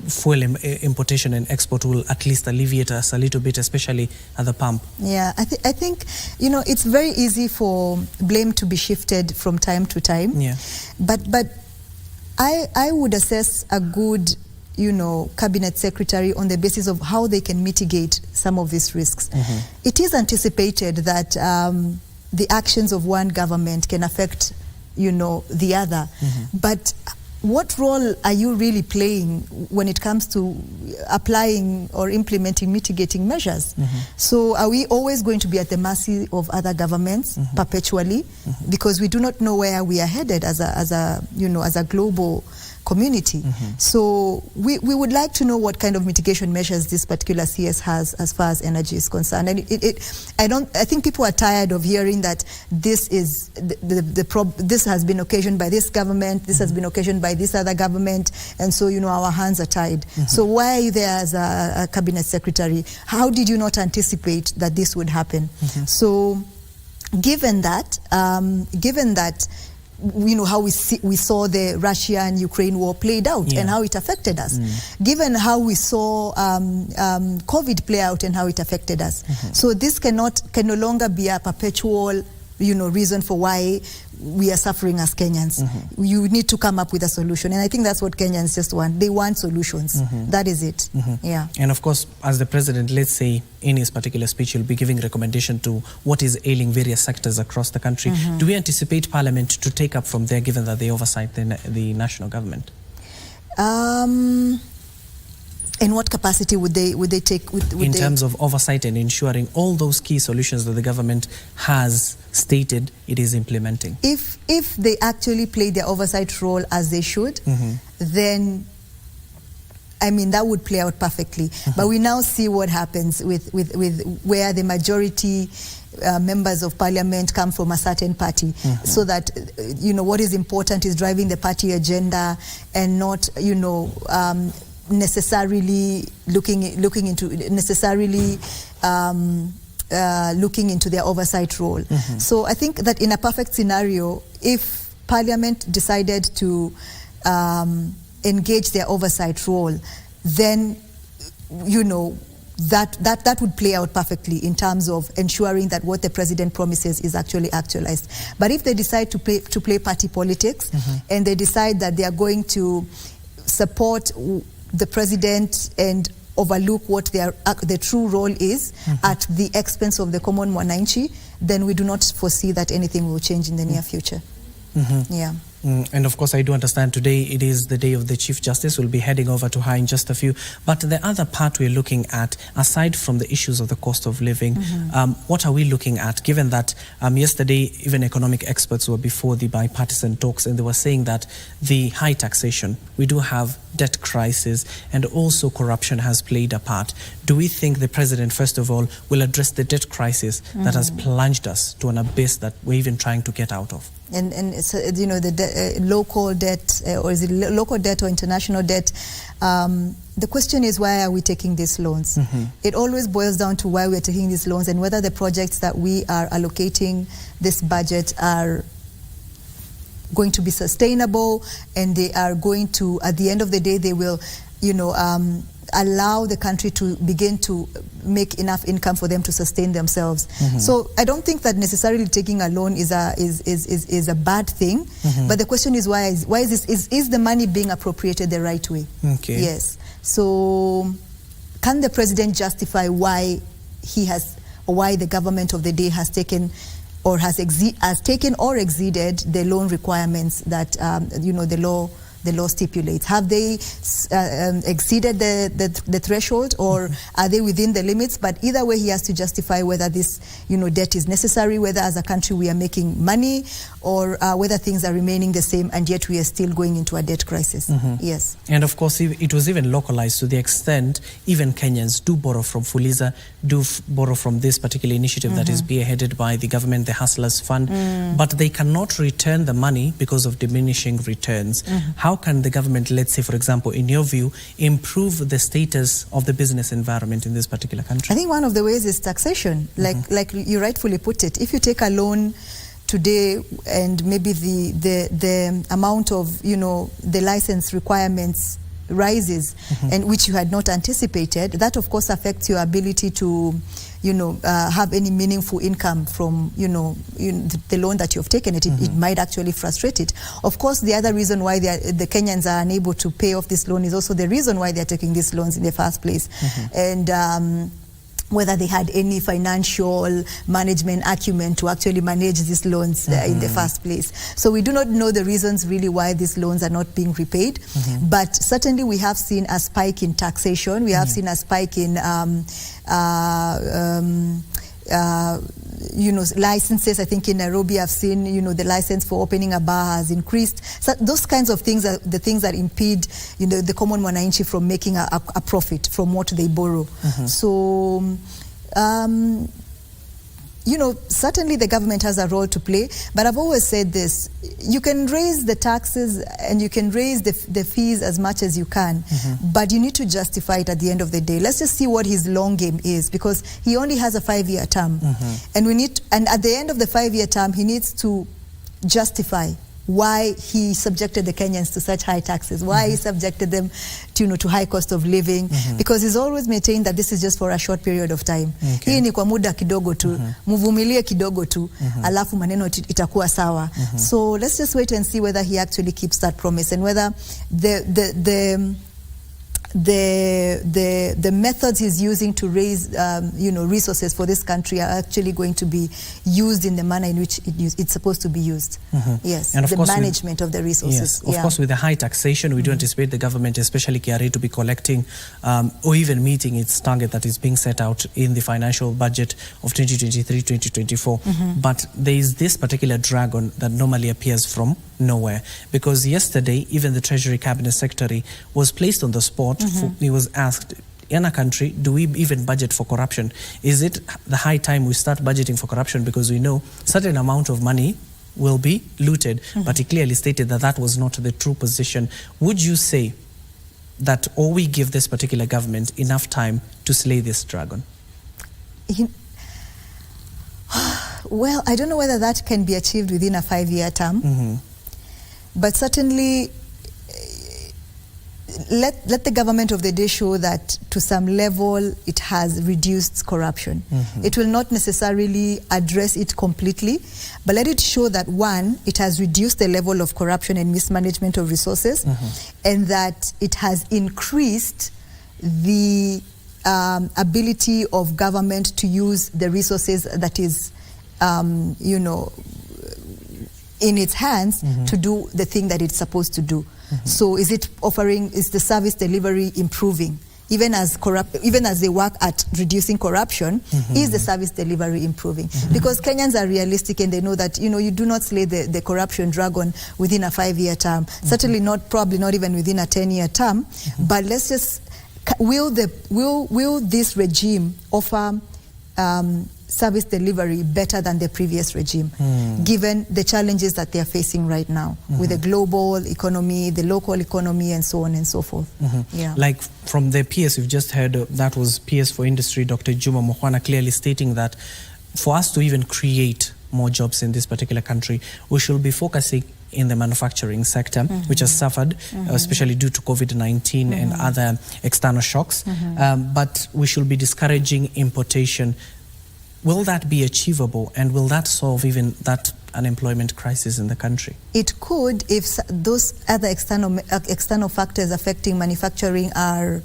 fuel importation and export will at least alleviate us a little bit, especially at the pump? Yeah, I think it's very easy for blame to be shifted from time to time. Yeah. But I would assess a good cabinet secretary on the basis of how they can mitigate some of these risks. It is anticipated that the actions of one government can affect the other. But what role are you really playing when it comes to applying or implementing mitigating measures? So are we always going to be at the mercy of other governments perpetually? Because we do not know where we are headed as a global community. So we would like to know what kind of mitigation measures this particular CS has as far as energy is concerned. And I think people are tired of hearing that this is this has been occasioned by this government, this has been occasioned by this other government, and so our hands are tied. So why are you there as a cabinet secretary? How did you not anticipate that this would happen? So given that how we saw the Russia and Ukraine war played out and how it affected us. Given how we saw COVID play out and how it affected us. So this can no longer be a perpetual reason for why we are suffering as Kenyans. You need to come up with a solution. And I think that's what Kenyans just want. They want solutions. That is it. Yeah. And of course, as the president, let's say in his particular speech, he'll be giving recommendation to what is ailing various sectors across the country. Do we anticipate Parliament to take up from there, given that they oversight the national government? In what capacity would they take? In terms of oversight and ensuring all those key solutions that the government has stated it is implementing. If they actually play their oversight role as they should, then I mean that would play out perfectly. But we now see what happens with where the majority members of parliament come from a certain party, so that what is important is driving the party agenda and not necessarily looking into their oversight role. So I think that in a perfect scenario, if Parliament decided to engage their oversight role, then that would play out perfectly in terms of ensuring that what the president promises is actually actualized. But if they decide to play party politics, and they decide that they are going to support the president and overlook what the true role is at the expense of the common mwananchi, then we do not foresee that anything will change in the near future. Yeah. And of course, I do understand today it is the day of the Chief Justice. We'll be heading over to her in just a few. But the other part we're looking at, aside from the issues of the cost of living, what are we looking at? Given that yesterday, even economic experts were before the bipartisan talks, and they were saying that the high taxation, we do have debt crisis, and also corruption has played a part. Do we think the president, first of all, will address the debt crisis that has plunged us to an abyss that we're even trying to get out of? And it's, the local debt, or is it local debt or international debt? The question is, why are we taking these loans? It always boils down to why we're taking these loans and whether the projects that we are allocating this budget are going to be sustainable, and they are going to, at the end of the day, they will, allow the country to begin to make enough income for them to sustain themselves. So I don't think that necessarily taking a loan is a bad thing, but the question is, why is this, is the money being appropriated the right way? Okay. Yes. So can the president justify why he has, or why the government of the day has taken or has taken or exceeded the loan requirements that the law stipulates? Have they exceeded the threshold, or are they within the limits? But either way, he has to justify whether this debt is necessary, whether as a country we are making money, or whether things are remaining the same and yet we are still going into a debt crisis. Yes. And of course, it was even localized to the extent even Kenyans do borrow from Fuliza, borrow from this particular initiative that is spearheaded by the government, the Hustlers Fund, but they cannot return the money because of diminishing returns. How can the government, let's say, for example, in your view, improve the status of the business environment in this particular country? I think one of the ways is taxation. Like you rightfully put it, if you take a loan today and maybe the amount of the license requirements rises, and which you had not anticipated, that of course affects your ability to have any meaningful income from the loan that you've taken. It might actually frustrate it. Of course, the other reason why the Kenyans are unable to pay off this loan is also the reason why they're taking these loans in the first place. And whether they had any financial management acumen to actually manage these loans in the first place. So we do not know the reasons really why these loans are not being repaid, but certainly we have seen a spike in taxation. We have seen a spike in licenses. I think in Nairobi I've seen the license for opening a bar has increased. So those kinds of things are the things that impede the common mwananchi from making a profit from what they borrow. So certainly the government has a role to play, but I've always said this: you can raise the taxes and you can raise the fees as much as you can, but you need to justify it at the end of the day. Let's just see what his long game is, because he only has a 5-year term, and at the end of the 5-year term, he needs to justify why he subjected the Kenyans to such high taxes, why he subjected them to high cost of living, because he's always maintained that this is just for a short period of time. Hii ni kwa muda kidogo tu, muvumilie kidogo tu, alafu maneno itakuwa sawa. So let's just wait and see whether he actually keeps that promise, and whether the methods he's using to raise resources for this country are actually going to be used in the manner in which it's supposed to be used. Yes, and of the management of the resources. Yes, of course, with the high taxation, we do anticipate the government, especially KRA, to be collecting or even meeting its target that is being set out in the financial budget of 2023-2024. But there is this particular dragon that normally appears from nowhere, because yesterday even the Treasury Cabinet Secretary was placed on the spot. He was asked, in a country, do we even budget for corruption? Is it the high time we start budgeting for corruption, because we know certain amount of money will be looted? But he clearly stated that that was not the true position. Would you say that, or we give this particular government enough time to slay this dragon? Well, I don't know whether that can be achieved within a 5-year term, but certainly let the government of the day show that to some level it has reduced corruption. It will not necessarily address it completely, but let it show that, one, it has reduced the level of corruption and mismanagement of resources, and that it has increased the ability of government to use the resources that is in its hands to do the thing that it's supposed to do. So is the service delivery improving? Even as they work at reducing corruption, is the service delivery improving? Because Kenyans are realistic, and they know that you do not slay the corruption dragon within a 5-year term. Certainly probably not even within a 10-year term. But let's just, will this regime offer service delivery better than the previous regime, given the challenges that they are facing right now with the global economy, the local economy, and so on and so forth. Like from the PS we've just heard, that was PS for Industry, Dr. Juma Mohwana, clearly stating that for us to even create more jobs in this particular country, we should be focusing in the manufacturing sector, which has suffered, especially due to COVID-19 and other external shocks. But we should be discouraging importation. Will that be achievable, and will that solve even that unemployment crisis in the country? It could, if those other external factors affecting manufacturing are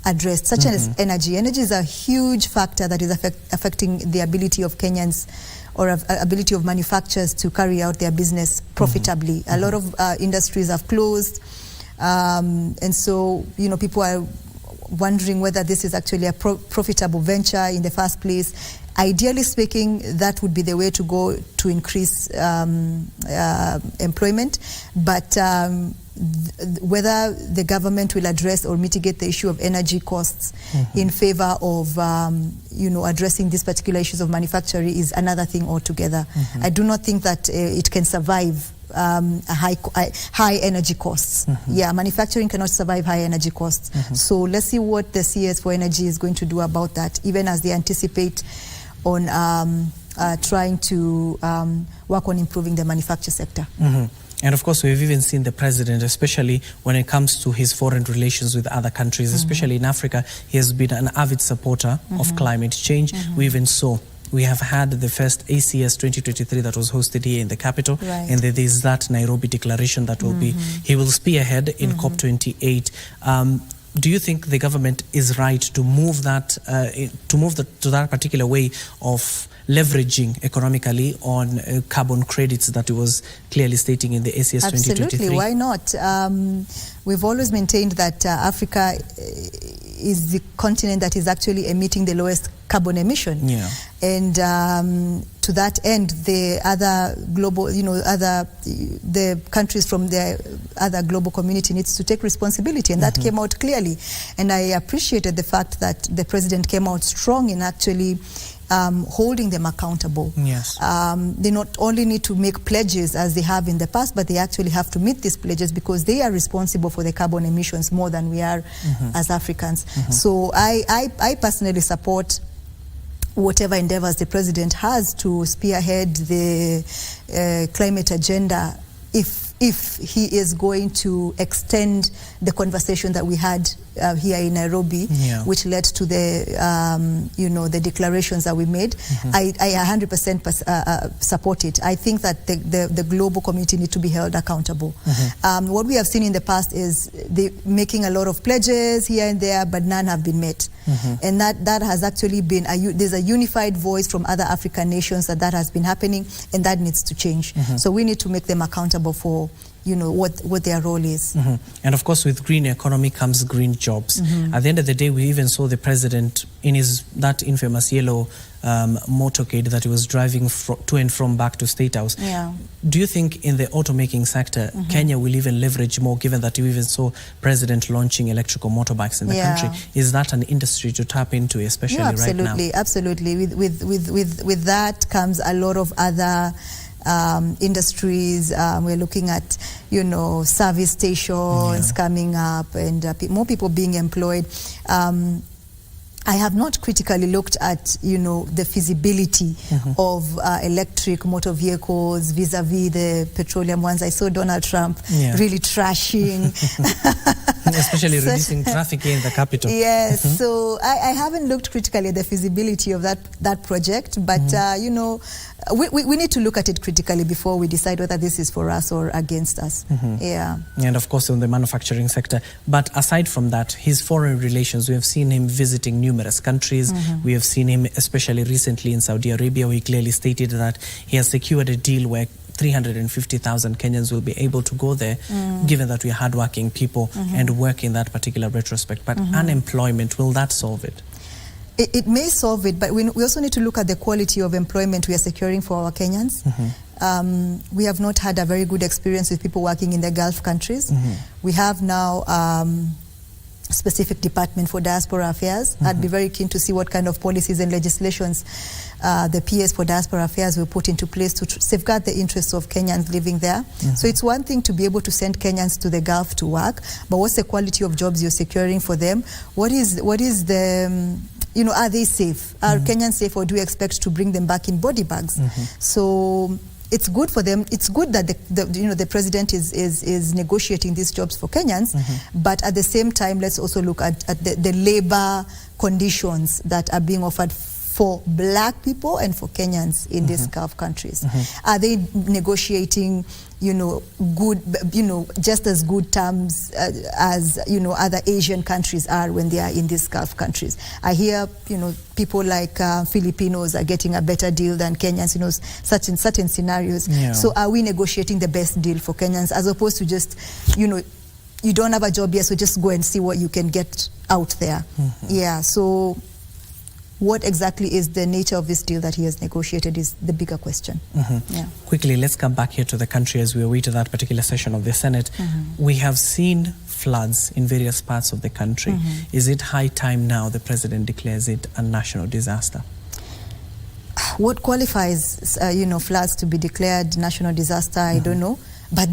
addressed, such as energy. Energy is a huge factor that is affecting the ability of Kenyans, or ability of manufacturers to carry out their business profitably. A lot of industries have closed, and so people are wondering whether this is actually a profitable venture in the first place. Ideally speaking, that would be the way to go to increase employment, but whether the government will address or mitigate the issue of energy costs in favor of addressing these particular issues of manufacturing is another thing altogether. I do not think that it can survive high energy costs. Manufacturing cannot survive high energy costs. So let's see what the CS for Energy is going to do about that, even as they anticipate on trying to work on improving the manufacture sector. And of course, we've even seen the president, especially when it comes to his foreign relations with other countries, especially in Africa, he has been an avid supporter of climate change. We have had the first ACS 2023 that was hosted here in the capital, and there is that Nairobi declaration that will be, he will spearhead in COP28. Do you think the government is right to move that, to that particular way of leveraging economically on carbon credits that it was clearly stating in the ACS 2023? Absolutely, why not? We've always maintained that Africa is the continent that is actually emitting the lowest carbon emission. And to that end, the other global, the countries from the other global community needs to take responsibility, and that came out clearly. And I appreciated the fact that the president came out strong in actually holding them accountable. They not only need to make pledges as they have in the past, but they actually have to meet these pledges, because they are responsible for the carbon emissions more than we are as Africans. So I personally support whatever endeavors the president has to spearhead the climate agenda, if if he is going to extend the conversation that we had here in Nairobi, which led to the, the declarations that we made. I 100% support it. I think that the global community need to be held accountable. What we have seen in the past is they making a lot of pledges here and there, but none have been met. And that has actually been, there's a unified voice from other African nations that has been happening, and that needs to change. So we need to make them accountable for what their role is. And of course, with green economy comes green jobs. At the end of the day, we even saw the president in that infamous yellow motorcade that he was driving to and from back to State House. Do you think in the automaking sector, Kenya will even leverage more, given that you even saw president launching electrical motorbikes in the country? Is that an industry to tap into, especially right now? Absolutely. With that comes a lot of other industries. We're looking at, service stations coming up, and more people being employed. I have not critically looked at, the feasibility of electric motor vehicles vis-a-vis the petroleum ones. I saw Donald Trump really trashing. Especially reducing traffic in the capital. Yes, so I haven't looked critically at the feasibility of that project, but, we need to look at it critically before we decide whether this is for us or against us. And of course on the manufacturing sector. But aside from that, his foreign relations, we have seen him visiting numerous countries. We have seen him, especially recently in Saudi Arabia, where he clearly stated that he has secured a deal where 350,000 Kenyans will be able to go there, given that we are hardworking people and work in that particular retrospect. But unemployment, will that solve it? It may solve it, but we also need to look at the quality of employment we are securing for our Kenyans. We have not had a very good experience with people working in the Gulf countries. We have now specific department for diaspora affairs. I'd be very keen to see what kind of policies and legislations the PS for diaspora affairs will put into place to safeguard the interests of Kenyans living there. So it's one thing to be able to send Kenyans to the Gulf to work, but what's the quality of jobs you're securing for them? What is the are they safe? Are Kenyans safe, or do we expect to bring them back in body bags? So it's good for them. It's good that the president is negotiating these jobs for Kenyans, but at the same time, let's also look at the labor conditions that are being offered for black people and for Kenyans in these Gulf countries. Are they negotiating, good, just as good terms as, other Asian countries are when they are in these Gulf countries? I hear, people like Filipinos are getting a better deal than Kenyans, such in certain scenarios. So are we negotiating the best deal for Kenyans, as opposed to just, you don't have a job here, so just go and see what you can get out there. So what exactly is the nature of this deal that he has negotiated is the bigger question. Quickly, let's come back here to the country as we await that particular session of the Senate. We have seen floods in various parts of the country. Is it high time now the president declares it a national disaster? What qualifies, floods to be declared national disaster, I don't know. But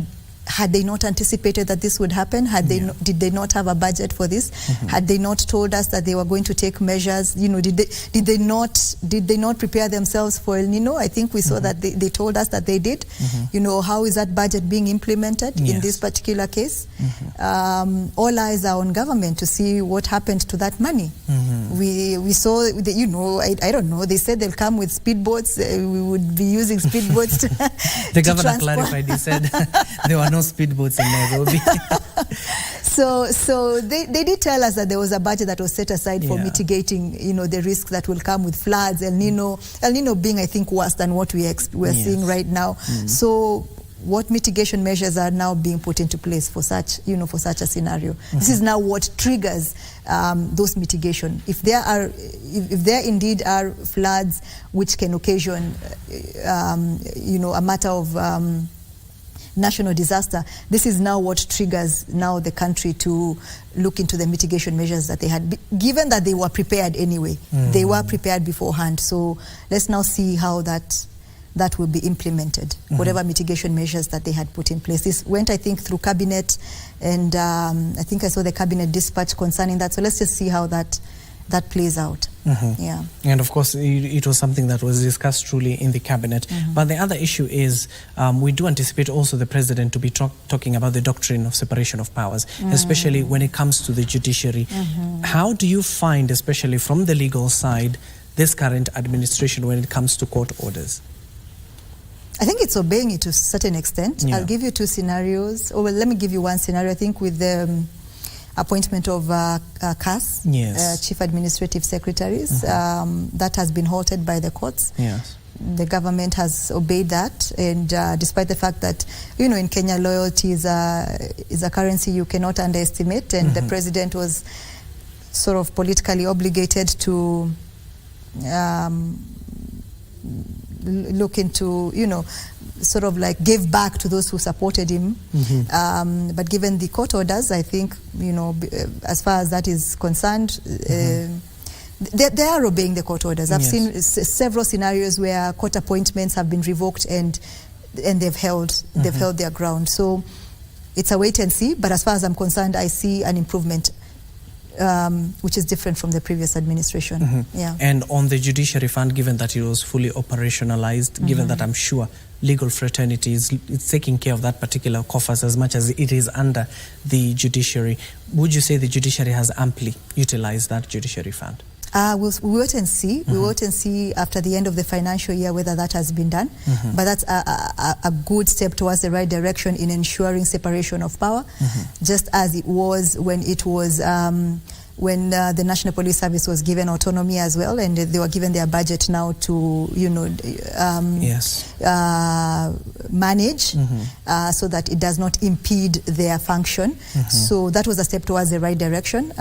had they not anticipated that this would happen? Did they not have a budget for this? Had they not told us that they were going to take measures? Did they not prepare themselves for El Nino? I think we saw that they told us that they did. How is that budget being implemented in this particular case? All eyes are on government to see what happened to that money. We saw, I don't know, they said they'll come with speedboats. We would be using speedboats the governor clarified. He said there were no speedboats in Nairobi. So they did tell us that there was a budget that was set aside for mitigating, the risks that will come with floods, El Nino being, I think, worse than what we're seeing right now. So what mitigation measures are now being put into place for such a scenario? This is now what triggers those mitigation. If there indeed are floods which can occasion, a matter of national disaster, this is now what triggers now the country to look into the mitigation measures that they had, given that they were prepared anyway. They were prepared beforehand. So let's now see how that will be implemented, whatever mitigation measures that they had put in place. This went, I think, through cabinet, and I think I saw the cabinet dispatch concerning that. So let's just see how that that plays out. Yeah. And of course, it was something that was discussed truly in the cabinet. But the other issue is we do anticipate also the president to be talking about the doctrine of separation of powers, especially when it comes to the judiciary. How do you find, especially from the legal side, this current administration when it comes to court orders? I think it's obeying it to a certain extent. Yeah. I'll give you two scenarios. Well, let me give you one scenario. I think with the appointment of CAS, yes. Chief Administrative Secretaries, that has been halted by the courts. Yes. The government has obeyed that, and despite the fact that, you know, in Kenya, loyalty is a currency you cannot underestimate, and the president was sort of politically obligated to look into, you know, sort of like give back to those who supported him. But given the court orders, I think, you know, as far as that is concerned, they are obeying the court orders. I've seen several scenarios where court appointments have been revoked and they've held their ground. So it's a wait and see. But as far as I'm concerned, I see an improvement, which is different from the previous administration. Yeah. And on the judiciary fund, given that it was fully operationalized, given that I'm sure legal fraternity is taking care of that particular coffers as much as it is under the judiciary, would you say the judiciary has amply utilized that judiciary fund? We'll wait and see. We'll wait and see after the end of the financial year whether that has been done. But that's a good step towards the right direction in ensuring separation of power, just as it was when it was when the National Police Service was given autonomy as well, and they were given their budget now to, you know, manage so that it does not impede their function. So that was a step towards the right direction.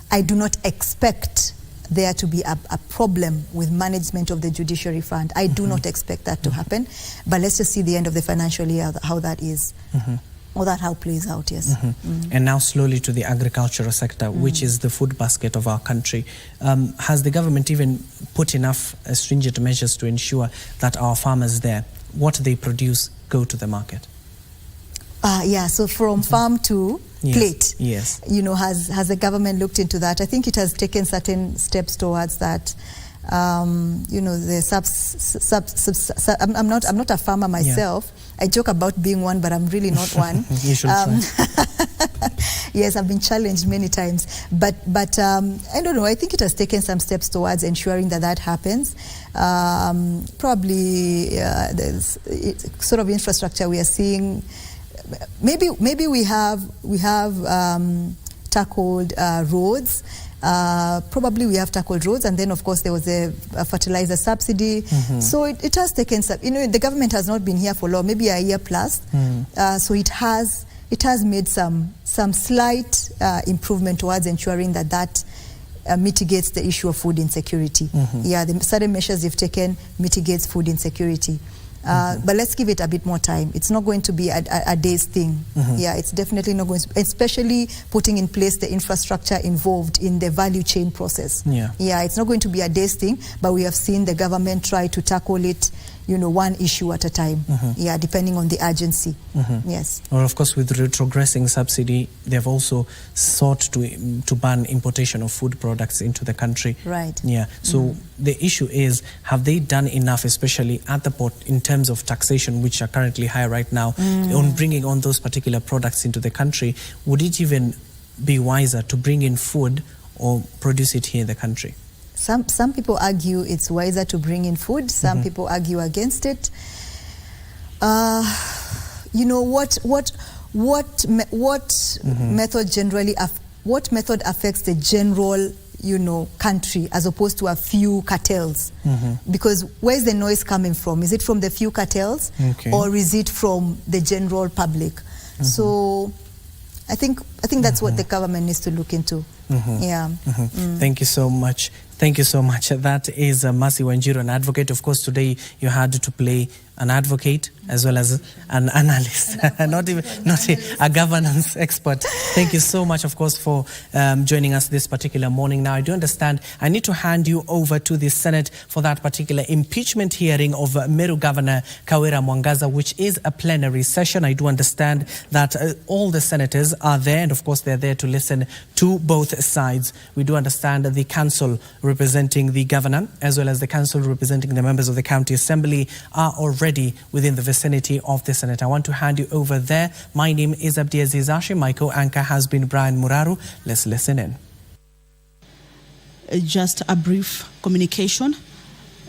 I do not expect there to be a problem with management of the judiciary fund. I do not expect that to happen. But let's just see the end of the financial year, how that is. Or that how it plays out, yes. And now slowly to the agricultural sector, which is the food basket of our country. Has the government even put enough stringent measures to ensure that our farmers there, what they produce, go to the market? Yeah, so from farm to plate, you know, has the government looked into that? I think it has taken certain steps towards that. You know, the I'm not a farmer myself. I joke about being one, but I'm really not one. You should try. Yes, I've been challenged many times, but I don't know. I think it has taken some steps towards ensuring that that happens. Probably there's sort of infrastructure we are seeing. Maybe we have tackled roads. Probably we have tackled roads, and then of course there was a fertilizer subsidy. So it has taken some, you know, the government has not been here for long, maybe a year plus. So it has made some slight improvement towards ensuring that mitigates the issue of food insecurity. Yeah, the certain measures they've taken mitigates food insecurity. But let's give it a bit more time. It's not going to be a day's thing. Yeah, it's definitely not going to, especially putting in place the infrastructure involved in the value chain process. Yeah, it's not going to be a day's thing, but we have seen the government try to tackle it, you know, one issue at a time. Yeah, depending on the urgency. Yes. Well, of course, with retrogressing subsidy, they've also sought to ban importation of food products into the country. Right. Yeah. So the issue is, have they done enough, especially at the port, in terms of taxation, which are currently high right now, on bringing on those particular products into the country? Would it even be wiser to bring in food or produce it here in the country? Some people argue it's wiser to bring in food. Some people argue against it. You know, what method generally what method affects the general, you know, country as opposed to a few cartels? Because where's the noise coming from? Is it from the few cartels, or is it from the general public? So I think that's what the government needs to look into. Yeah. Thank you so much. Thank you so much. That is Mercy Wanjiru, an advocate. Of course, today you had to play an advocate as well as an analyst, not a governance expert. Thank you so much, of course, for joining us this particular morning. Now, I do understand I need to hand you over to the Senate for that particular impeachment hearing of Meru Governor Kawira Mwangaza, which is a plenary session. I do understand that all the senators are there, and of course, they're there to listen to both sides. We do understand the council representing the governor as well as the council representing the members of the county assembly are already within the vicinity of the Senate. I want to hand you over there. My name is Abdiaziz Hashim. My co-anchor has been Brian Muraru. Let's listen in. Just a brief communication.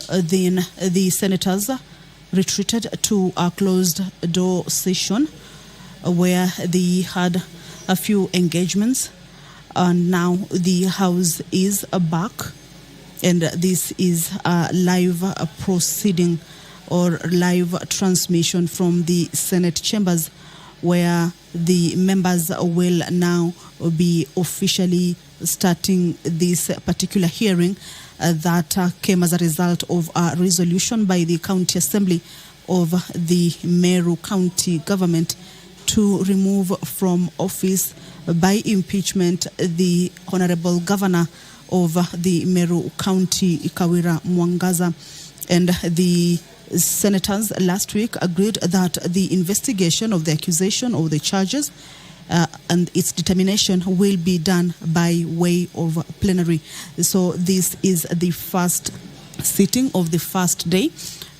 Then the senators retreated to a closed door session where they had a few engagements. And now the House is back, and this is a live proceeding or live transmission from the Senate chambers, where the members will now be officially starting this particular hearing that came as a result of a resolution by the County Assembly of the Meru County government to remove from office by impeachment the Honorable Governor of the Meru County, Kawira Mwangaza. And the senators last week agreed that the investigation of the accusation or the charges and its determination will be done by way of plenary. So this is the first sitting of the first day.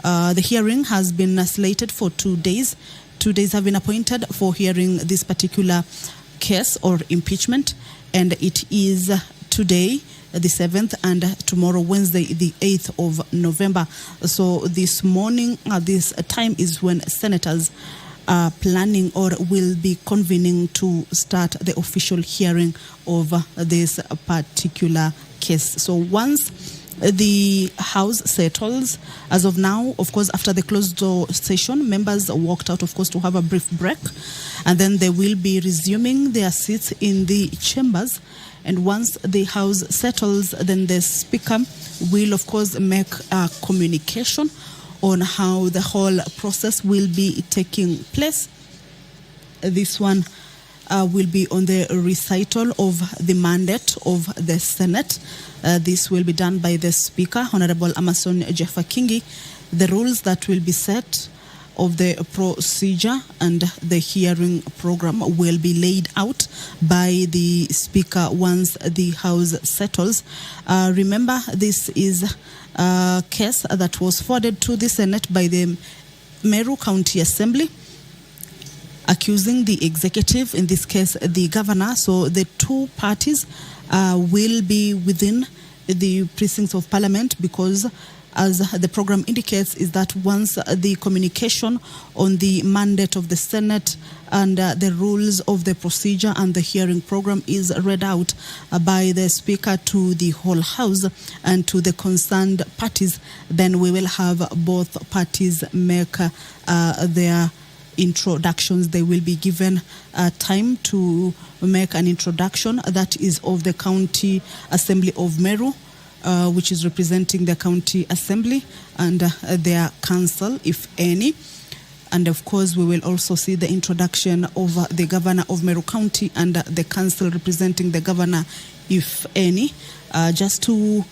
The hearing has been slated for 2 days. 2 days have been appointed for hearing this particular case or impeachment, and it is today, the 7th, and tomorrow, Wednesday, the 8th of November. So this morning, this time is when senators are planning or will be convening to start the official hearing of this particular case. So once the House settles, as of now, of course, after the closed door session, members walked out, of course, to have a brief break, and then they will be resuming their seats in the chambers. And once the House settles, then the Speaker will, of course, make a communication on how the whole process will be taking place. This one will be on the recital of the mandate of the Senate. This will be done by the Speaker, Honorable Amason Jeffa Kingi. The rules that will be set of the procedure and the hearing program will be laid out by the Speaker once the House settles. Remember, this is a case that was forwarded to the Senate by the Meru County Assembly, accusing the executive, in this case the governor. So the two parties will be within the precincts of Parliament, because as the program indicates, is that once the communication on the mandate of the Senate and the rules of the procedure and the hearing program is read out by the Speaker to the whole House and to the concerned parties, then we will have both parties make their introductions. They will be given time to make an introduction that is of the County Assembly of Meru, which is representing the County Assembly and their council, if any. And of course, we will also see the introduction of the Governor of Meru County and the council representing the governor, if any. Just to